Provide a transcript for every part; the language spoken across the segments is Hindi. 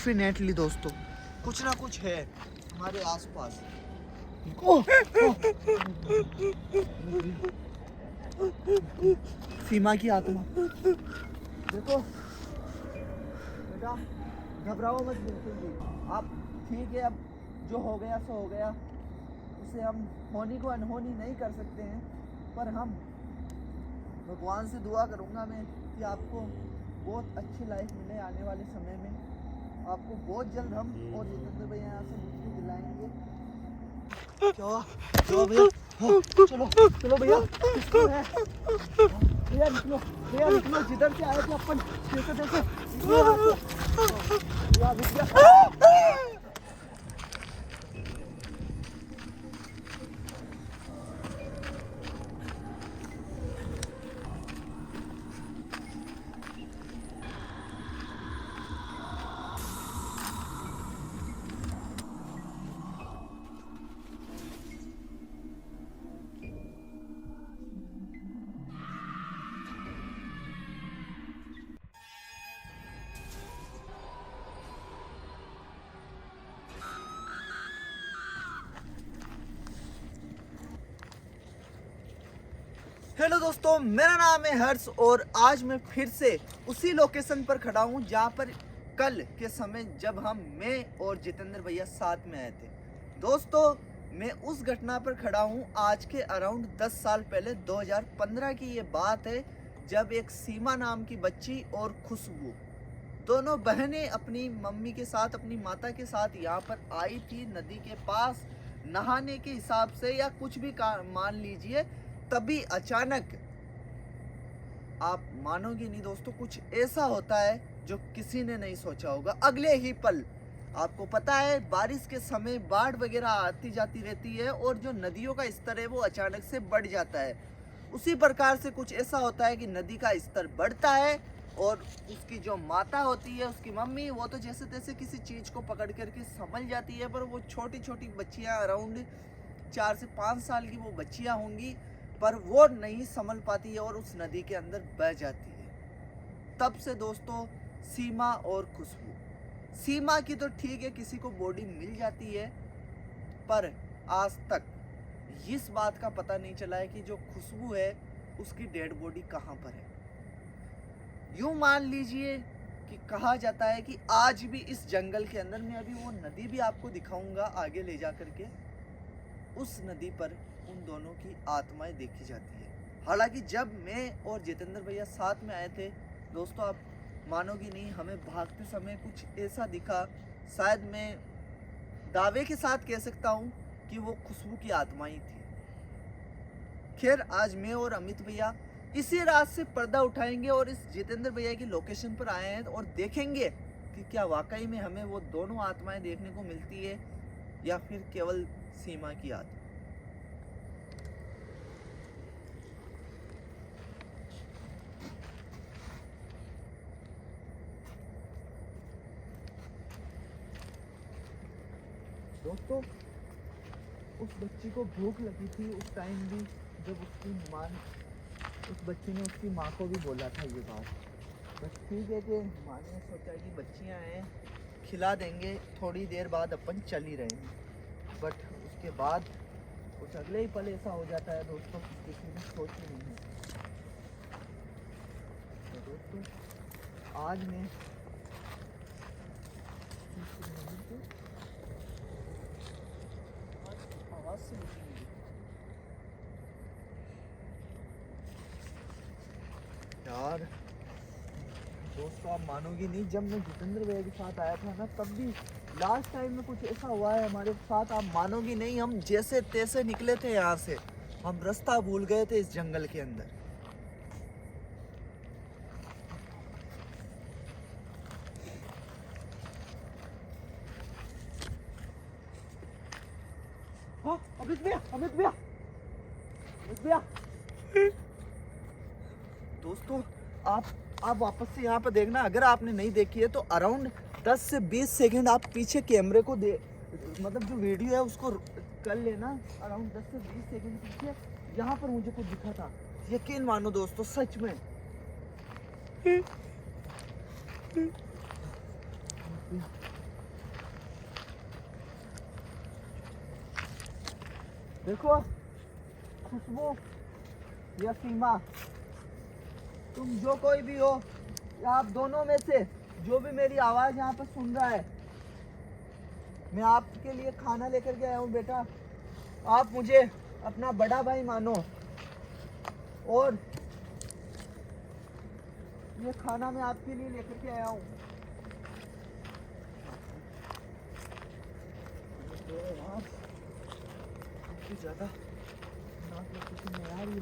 डेफिनेटली दोस्तों कुछ ना कुछ है हमारे आसपास। सीमा की आत्मा। देखो बेटा, घबराओ मत बिल्कुल भी। आप ठीक है, अब जो हो गया सो हो गया, उसे हम होनी को अनहोनी नहीं कर सकते हैं, पर हम भगवान से दुआ करूँगा मैं कि आपको बहुत अच्छी लाइफ मिले आने वाले समय में। आपको बहुत जल्द हम और जितेंद्र भैया यहाँ से मुक्ति दिलाएंगे। क्या हुआ भैया? हाँ, चलो चलो भैया, किसको है? भैया निकलो, जिधर से आए थे अपन, जैसे निकलो यहाँ से। भैया हेलो दोस्तों, मेरा नाम है हर्ष और आज मैं फिर से उसी लोकेशन पर खड़ा हूँ जहाँ पर कल के समय जब मैं और जितेंद्र भैया साथ में आए थे। दोस्तों, मैं उस घटना पर खड़ा हूँ आज के अराउंड 10 साल पहले, 2015 की ये बात है, जब एक सीमा नाम की बच्ची और खुशबू दोनों बहनें अपनी मम्मी के साथ, अपनी माता के साथ यहाँ पर आई थी नदी के पास नहाने के हिसाब से या कुछ भी मान लीजिए। तभी अचानक, आप मानोगे नहीं दोस्तों, कुछ ऐसा होता है जो किसी ने नहीं सोचा होगा। अगले ही पल आपको पता है बारिश के समय बाढ़ वगैरह आती जाती रहती है और जो नदियों का स्तर है वो अचानक से बढ़ जाता है। उसी प्रकार से कुछ ऐसा होता है कि नदी का स्तर बढ़ता है और उसकी जो माता होती है, उसकी मम्मी, वो तो जैसे तैसे किसी चीज़ को पकड़ करके संभल जाती है, पर वो छोटी छोटी बच्चियाँ, अराउंड 4 से 5 साल की वो बच्चियाँ होंगी, पर वो नहीं संभल पाती है और उस नदी के अंदर बह जाती है। तब से दोस्तों सीमा और खुशबू, सीमा की तो ठीक है किसी को बॉडी मिल जाती है, पर आज तक इस बात का पता नहीं चला है कि जो खुशबू है उसकी डेड बॉडी कहाँ पर है। यूं मान लीजिए कि कहा जाता है कि आज भी इस जंगल के अंदर, मैं अभी वो नदी भी आपको दिखाऊंगा आगे ले जा करके, उस नदी पर उन दोनों की आत्माएं देखी जाती है। हालांकि जब मैं और जितेंद्र भैया साथ में आए थे दोस्तों, आप मानोगे नहीं, हमें भागते समय कुछ ऐसा दिखा, शायद मैं दावे के साथ कह सकता हूँ कि वो खुशबू की आत्मा ही थी। खैर, आज मैं और अमित भैया इसी रात से पर्दा उठाएंगे और इस जितेंद्र भैया की लोकेशन पर आए हैं और देखेंगे कि क्या वाकई में हमें वो दोनों आत्माएं देखने को मिलती है या फिर केवल सीमा की आत्मा। दोस्तों, उस बच्ची को भूख लगी थी उस टाइम भी, जब उस बच्ची ने उसकी माँ को भी बोला था ये बात। बस ठीक है कि माँ ने सोचा कि बच्चियाँ हैं, खिला देंगे, थोड़ी देर बाद अपन चल ही रहेंगे। बट उसके बाद कुछ अगले ही पल ऐसा हो जाता है दोस्तों, किसी ने सोच ही नहीं है। तो दोस्तों, आज मैं आवाज़ से यार दोस्तों, आप मानोगे नहीं, जब मैं जितेंद्र भैया के साथ आया था ना, तब भी लास्ट टाइम में कुछ ऐसा हुआ है हमारे साथ। आप मानोगे नहीं, हम जैसे तैसे निकले थे यहाँ से, हम रास्ता भूल गए थे इस जंगल के अंदर। हाँ, अमित भैया दोस्तों, आप वापस से यहाँ पर देखना, अगर आपने नहीं देखी है तो अराउंड 10 से 20 सेकंड आप पीछे कैमरे को मतलब जो वीडियो है उसको कर लेना। अराउंड 10 से 20 सेकंड पीछे यहाँ पर मुझे कुछ दिखा था, यकीन मानो दोस्तों, सच में। देखो खुशबू या सीमा, तुम जो कोई भी हो, या आप दोनों में से जो भी मेरी आवाज़ यहाँ पर सुन रहा है, मैं आपके लिए खाना लेकर के आया हूँ बेटा। आप मुझे अपना बड़ा भाई मानो, और ये खाना मैं आपके लिए लेकर के आया हूँ। ज़्यादा नहीं आ रही है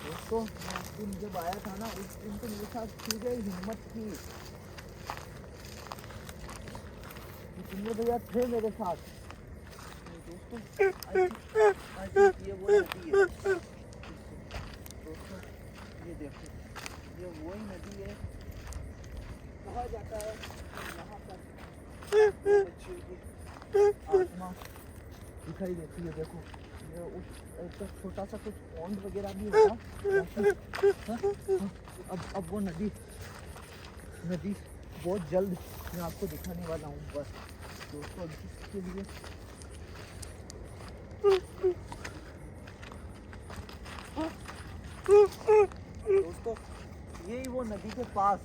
दोस्तों। मैं उस दिन जब आया था ना, उस दिन तो मेरे साथ की गई हिम्मत थी, जितने भैया थे मेरे साथ दोस्तों। ये वो नदी है दोस्तों, ये देखो, ये वही नदी है। कहा जाता है यहाँ पर बच्चियों की आत्मा दिखाई देती है। देखो ये उस एक छोटा सा कुछ पॉन्ड वगैरह भी होगा। अब वो नदी बहुत जल्द मैं आपको दिखाने वाला हूँ। बस दोस्तों जिसके लिए दोस्तों, यही वो नदी के पास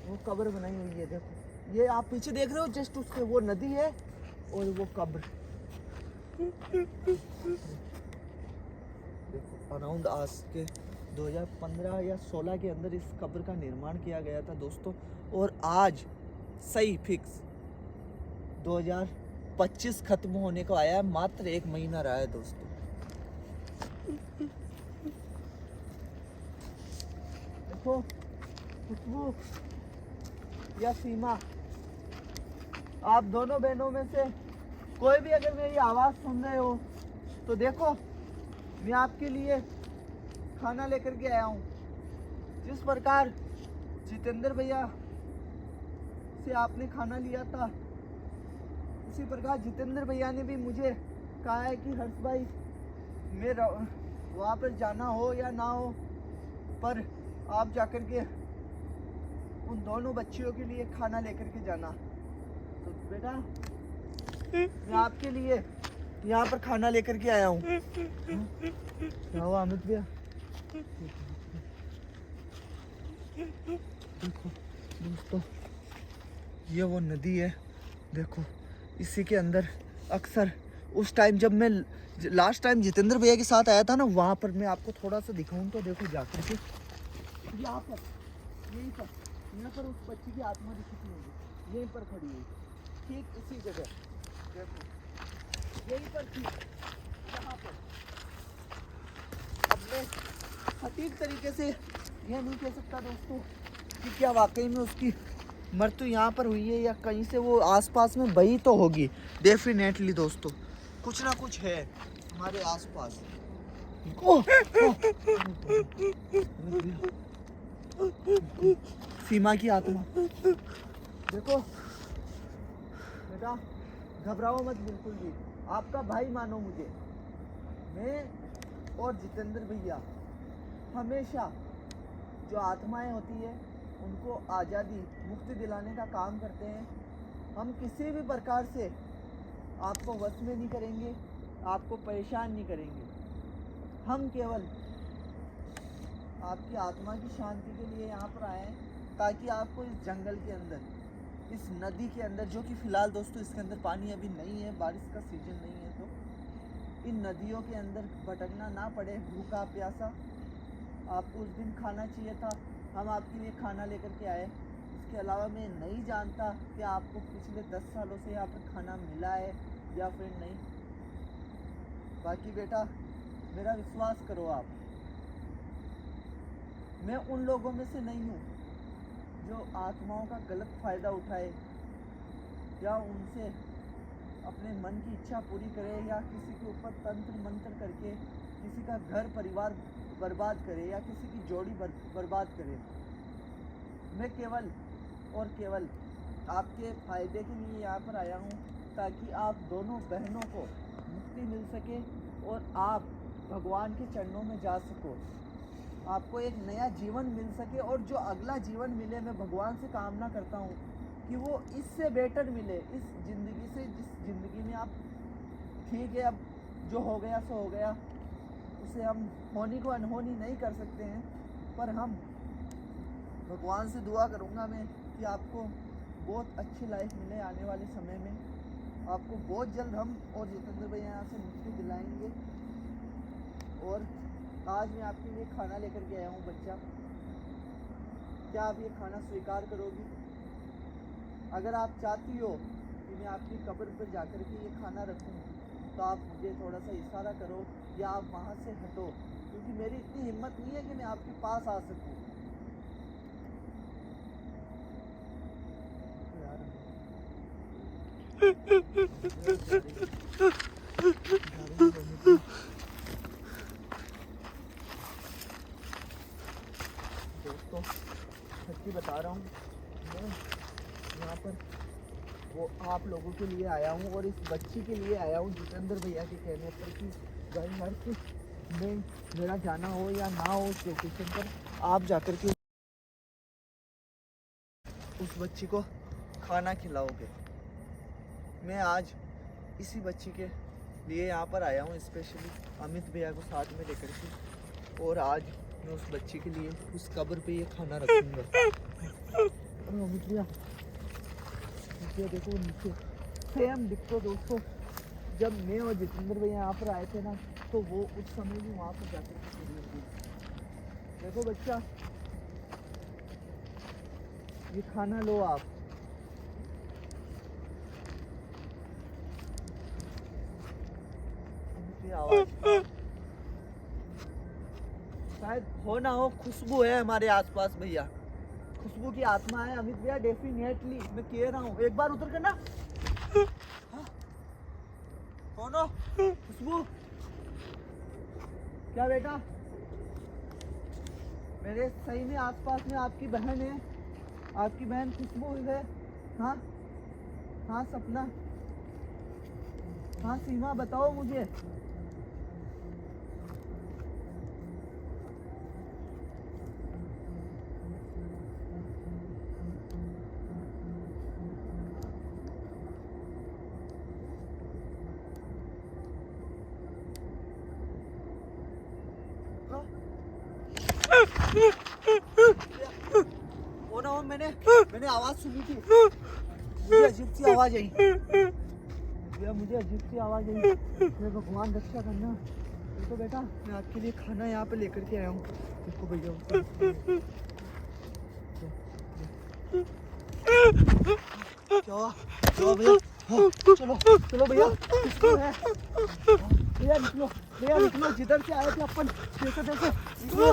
वो कब्र बनाई हुई है। देखो ये आप पीछे देख रहे हो, जस्ट उसके वो नदी है और वो कब्र। देखो अराउंड आज के 2015 या 16 के अंदर इस कब्र का निर्माण किया गया था दोस्तों, और आज सही फिक्स 2025 खत्म होने को आया है, मात्र 1 महीना रहा है दोस्तों। देखो खुशबू या सीमा, आप दोनों बहनों में से कोई भी अगर मेरी आवाज़ सुन रहे हो तो देखो मैं आपके लिए खाना लेकर के आया हूँ। जिस प्रकार जितेंद्र भैया से आपने खाना लिया था, उसी प्रकार जितेंद्र भैया ने भी मुझे कहा है कि हर्ष भाई मैं वहाँ पर जाना हो या ना हो, पर आप जाकर के उन दोनों बच्चियों के लिए खाना लेकर के जाना। तो बेटा मैं आपके लिए यहाँ पर खाना लेकर के आया हूँ। क्या हुआ अमित भैया? देखो दोस्तों, ये वो नदी है। देखो इसी के अंदर अक्सर उस टाइम जब मैं लास्ट टाइम जितेंद्र भैया के साथ आया था ना, वहाँ पर मैं आपको थोड़ा सा दिखाऊं तो देखो जाकर के यहाँ पर, यहीं पर, यहाँ पर उस बच्ची की आत्मा दिखी थी मुझे, यहीं पर खड़ी हुई, ठीक इसी जगह। देखो यहीं पर थी, यहाँ पर। अब मैं सटीक तरीके से यह नहीं कह सकता दोस्तों कि क्या वाकई में उसकी मृत्यु यहाँ पर हुई है या कहीं से वो आसपास में बही तो होगी। डेफिनेटली दोस्तों कुछ ना कुछ है हमारे आसपास। सीमा की आत्मा। देखो बेटा घबराओ मत बिल्कुल भी, आपका भाई मानो मुझे। मैं और जितेंद्र भैया हमेशा जो आत्माएं होती है उनको आज़ादी मुक्ति दिलाने का काम करते हैं। हम किसी भी प्रकार से आपको वश में नहीं करेंगे, आपको परेशान नहीं करेंगे। हम केवल आपकी आत्मा की शांति के लिए यहाँ पर आए हैं, ताकि आपको इस जंगल के अंदर, इस नदी के अंदर, जो कि फ़िलहाल दोस्तों इसके अंदर पानी अभी नहीं है, बारिश का सीजन नहीं है, तो इन नदियों के अंदर भटकना ना पड़े भूखा प्यासा। आपको उस दिन खाना चाहिए था, हम आपके लिए खाना लेकर के आए। इसके अलावा मैं नहीं जानता कि आपको पिछले 10 सालों से यहाँ पर खाना मिला है या फिर नहीं। बाकी बेटा मेरा विश्वास करो आप, मैं उन लोगों में से नहीं हूँ जो आत्माओं का गलत फ़ायदा उठाए या उनसे अपने मन की इच्छा पूरी करे या किसी के ऊपर तंत्र मंत्र करके किसी का घर परिवार बर्बाद करे या किसी की जोड़ी बर्बाद करे। मैं केवल और केवल आपके फ़ायदे के लिए यहाँ पर आया हूँ, ताकि आप दोनों बहनों को मुक्ति मिल सके और आप भगवान के चरणों में जा सको, आपको एक नया जीवन मिल सके। और जो अगला जीवन मिले, मैं भगवान से कामना करता हूँ कि वो इससे बेटर मिले इस ज़िंदगी से, जिस ज़िंदगी में आप ठीक है अब जो हो गया सो हो गया, उसे हम होनी को अनहोनी नहीं कर सकते हैं, पर हम भगवान से दुआ करूँगा मैं कि आपको बहुत अच्छी लाइफ मिले आने वाले समय में। आपको बहुत जल्द हम और जितेंद्र भैया यहाँ से मुक्ति दिलाएंगे। और आज मैं आपके लिए खाना लेकर के आया हूँ बच्चा, क्या आप ये खाना स्वीकार करोगी? अगर आप चाहती हो कि मैं आपकी कब्र पर जाकर के ये खाना रखूँ तो आप मुझे थोड़ा सा इशारा करो या आप वहाँ से हटो, क्योंकि मेरी इतनी हिम्मत नहीं है कि मैं आपके पास आ सकूँ। दोस्तों सच्ची बता रहा हूँ, मैं यहाँ पर वो आप लोगों के लिए आया हूँ और इस बच्ची के लिए आया हूँ जितेंद्र भैया के कहने पर कि भाई हर कुछ में मेरा जाना हो या ना हो उस लोकेशन पर आप जाकर के उस बच्ची को खाना खिलाओगे। मैं आज इसी बच्ची के लिए यहाँ पर आया हूँ स्पेशली अमित भैया को साथ में लेकर के, और आज मैं उस बच्ची के लिए उस कब्र पे ये खाना रखूँगा। अमित भैया देखो नीचे सेम दिखो दोस्तों, जब मैं और जितेंद्र भैया यहाँ पर आए थे ना तो वो उस समय भी वहाँ पर जाकर देखो बच्चा, ये खाना लो आप। शायद हो ना हो खुशबू है हमारे आसपास भैया, खुशबू की आत्मा है अमित भैया, डेफिनेटली मैं कह रहा हूँ। एक बार उतर कर ना, कौन हो? खुशबू क्या बेटा? मेरे सही में आसपास में आपकी बहन है, आपकी बहन खुशबू है। हाँ हाँ सपना, हाँ सीमा बताओ मुझे। वो ना वो मैंने आवाज सुनी थी, मुझे अजीब सी आवाज आई भैया, मुझे अजीब सी आवाज आई। मेरे भगवान रक्षा करना। देखो बेटा मैं आपके लिए खाना यहाँ पे लेकर के आया हूँ। देखो भैया चलो भैया, चलो चलो भैया, भैया निकलो, भैया निकलो, जिधर से आए थे अपन, देखो देखो निकलो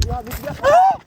यहाँ से।